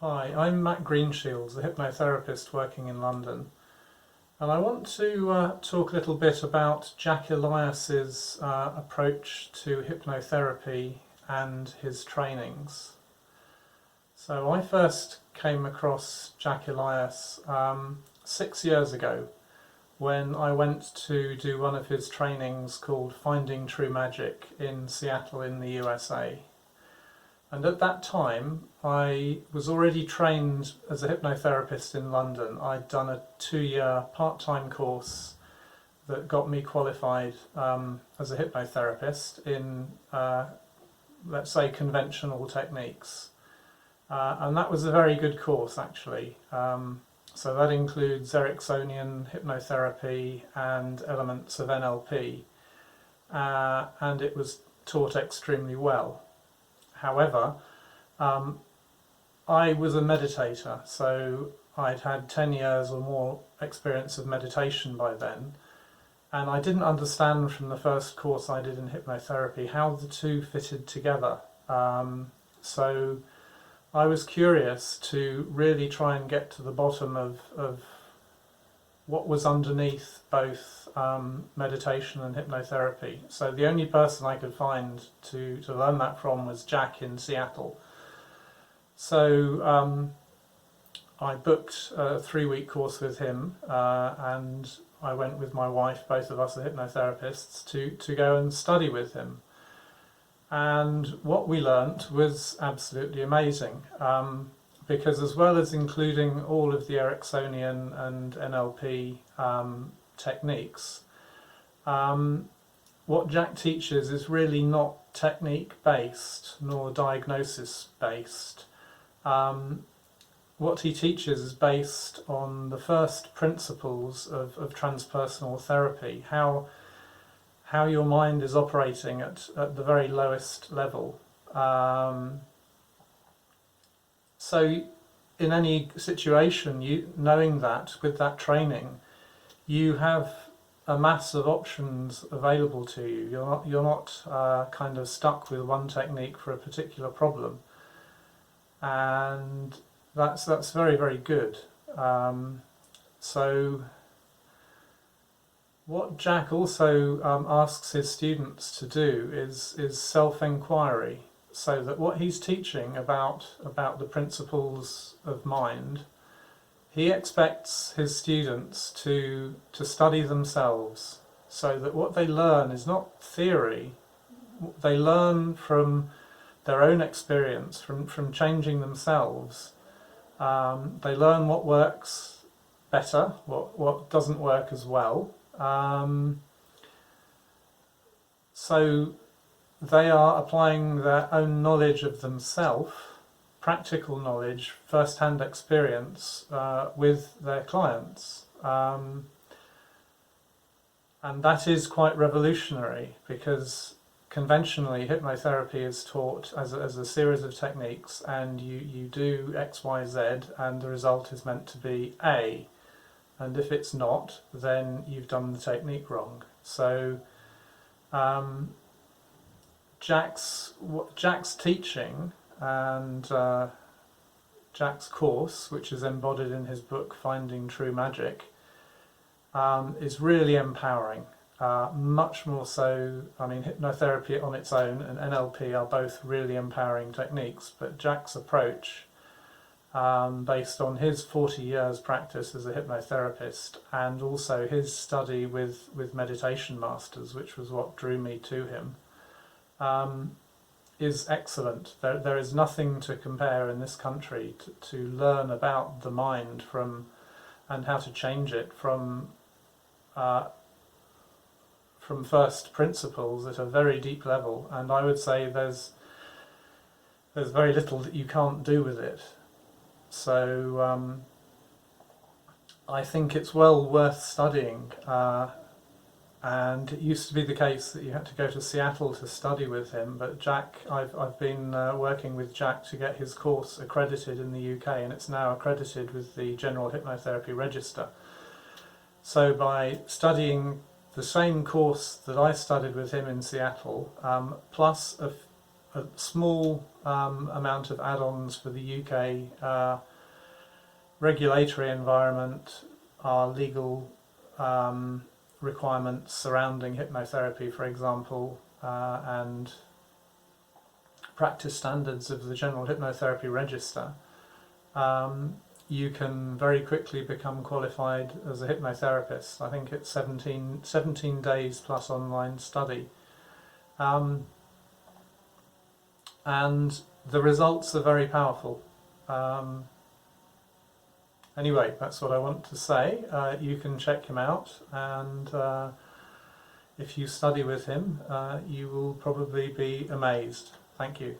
Hi, I'm Matt Greenshields, a hypnotherapist working in London, and I want to talk a little bit about Jack Elias's approach to hypnotherapy and his trainings. So I first came across Jack Elias 6 years ago when I went to do one of his trainings called Finding True Magic in Seattle in the USA. And at that time, I was already trained as a hypnotherapist in London. I'd done a 2-year part-time course that got me qualified as a hypnotherapist in, let's say, conventional techniques. And that was a very good course, actually. So that includes Ericksonian hypnotherapy and elements of NLP, and it was taught extremely well. However, I was a meditator, so I'd had 10 years or more experience of meditation by then, and I didn't understand from the first course I did in hypnotherapy how the two fitted together. So I was curious to really try and get to the bottom of what was underneath both meditation and hypnotherapy. So the only person I could find to learn that from was Jack in Seattle. So I booked a 3-week course with him, and I went with my wife, both of us are hypnotherapists, to go and study with him. And what we learnt was absolutely amazing, because as well as including all of the Ericksonian and NLP techniques, what Jack teaches is really not technique based nor diagnosis based. What he teaches is based on the first principles of transpersonal therapy, how your mind is operating at the very lowest level. So in any situation, knowing that with that training, you have a mass of options available to you. You're not kind of stuck with one technique for a particular problem, and that's very, very good. So what Jack also asks his students to do is self-inquiry, so that what he's teaching about the principles of mind, he expects his students to study themselves, so that what they learn is not theory. They learn from their own experience, from changing themselves. They learn what works better, what doesn't work as well. So they are applying their own knowledge of themselves, practical knowledge, first-hand experience with their clients. And that is quite revolutionary, because conventionally hypnotherapy is taught as a series of techniques, and you do X, Y, Z, and the result is meant to be A. And if it's not, then you've done the technique wrong. So Jack's teaching and Jack's course, which is embodied in his book Finding True Magic, is really empowering. Much more so. I mean, hypnotherapy on its own and NLP are both really empowering techniques, but Jack's approach, based on his 40 years practice as a hypnotherapist and also his study with meditation masters, which was what drew me to him, is excellent. There is nothing to compare in this country to learn about the mind and how to change it from first principles at a very deep level. And I would say there's very little that you can't do with it. So I think it's well worth studying. And it used to be the case that you had to go to Seattle to study with him, but Jack, I've been working with Jack to get his course accredited in the UK, and it's now accredited with the General Hypnotherapy Register. So by studying the same course that I studied with him in Seattle, plus a small amount of add-ons for the UK regulatory environment, our legal requirements surrounding hypnotherapy, for example, and practice standards of the General Hypnotherapy Register, you can very quickly become qualified as a hypnotherapist. I think it's 17 days plus online study. And the results are very powerful. Anyway, that's what I want to say. You can check him out, and if you study with him, you will probably be amazed. Thank you.